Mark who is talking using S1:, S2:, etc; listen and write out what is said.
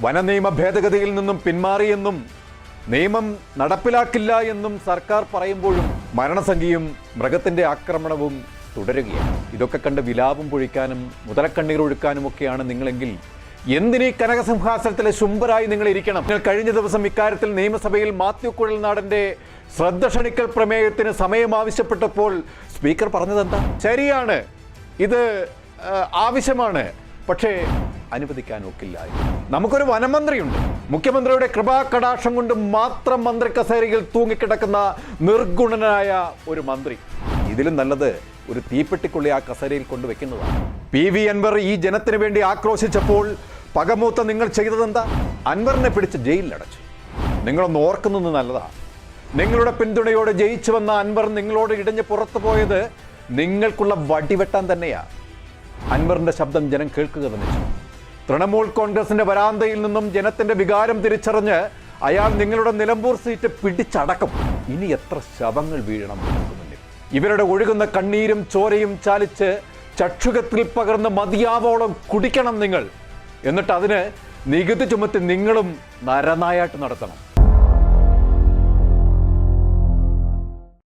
S1: വനനിയമ ഭേദഗതിയിൽ നിന്നും പിന്മാറിയെന്നും നിയമം നടപ്പിലാക്കില്ല എന്നും സർക്കാർ പറയുമ്പോഴും മരണസംഖ്യയും മൃഗത്തിൻ്റെ ആക്രമണവും തുടരുകയാണ്. ഇതൊക്കെ കണ്ട് വിലാപം പൊഴിക്കാനും മുതലക്കണ്ണീർ ഒഴുക്കാനുമൊക്കെയാണ് നിങ്ങളെങ്കിൽ എന്തിനീ കനകസിംഹാസനത്തിലെ ശുംഭരായി നിങ്ങൾ ഇരിക്കണം. നിങ്ങൾ കഴിഞ്ഞ ദിവസം ഇക്കാര്യത്തിൽ നിയമസഭയിൽ മാത്യു കുഴൽനാടൻ്റെ ശ്രദ്ധ ക്ഷണിക്കൽ പ്രമേയത്തിന് സമയം ആവശ്യപ്പെട്ടപ്പോൾ സ്പീക്കർ പറഞ്ഞതെന്താ? ശരിയാണ്, ഇത് ആവശ്യമാണ്, പക്ഷേ അനുവദിക്കാൻ ഒക്കില്ല. നമുക്കൊരു വനമന്ത്രിയുണ്ട്. മുഖ്യമന്ത്രിയുടെ കൃപാകടാക്ഷം കൊണ്ട് മാത്രം മന്ത്രി കസേരയിൽ തൂങ്ങിക്കിടക്കുന്ന നിർഗുണനായ ഒരു മന്ത്രി. ഇതിലും നല്ലത് ഒരു തീപ്പെട്ടിക്കുള്ളി ആ കസേരയിൽ കൊണ്ടുവെക്കുന്നതാണ്. PV അൻവർ ഈ ജനത്തിന് വേണ്ടി ആക്രോശിച്ചപ്പോൾ പകമൂത്ത നിങ്ങൾ ചെയ്തതെന്താ? അൻവറിനെ പിടിച്ച് ജയിലിലടച്ചു. നിങ്ങളൊന്ന് ഓർക്കുന്നത് നല്ലതാണ്. നിങ്ങളുടെ പിന്തുണയോടെ ജയിച്ചു വന്ന അൻവർ നിങ്ങളോട് ഇടഞ്ഞ് പുറത്തു പോയത് നിങ്ങൾക്കുള്ള വടിവെട്ടാൻ തന്നെയാണ്. അൻവറിന്റെ ശബ്ദം ജനം കേൾക്കുക തന്നെ ചെയ്യും. തൃണമൂൽ കോൺഗ്രസിന്റെ വരാന്തയിൽ നിന്നും ജനത്തിന്റെ വികാരം തിരിച്ചറിഞ്ഞ് അയാൾ നിങ്ങളുടെ നിലമ്പൂർ സീറ്റ് പിടിച്ചടക്കും. ഇനി എത്ര ശവങ്ങൾ വീഴണം നിങ്ങൾക്ക് മുന്നിൽ? ഇവരുടെ ഒഴുകുന്ന കണ്ണീരും ചോരയും ചാലിച്ച് ചക്ഷുകത്തിൽ പകർന്ന് മതിയാവോളം കുടിക്കണം നിങ്ങൾ. എന്നിട്ട് അതിന് നികുതി ചുമത്തി നിങ്ങളും നരനായാട്ട് നടത്തണം.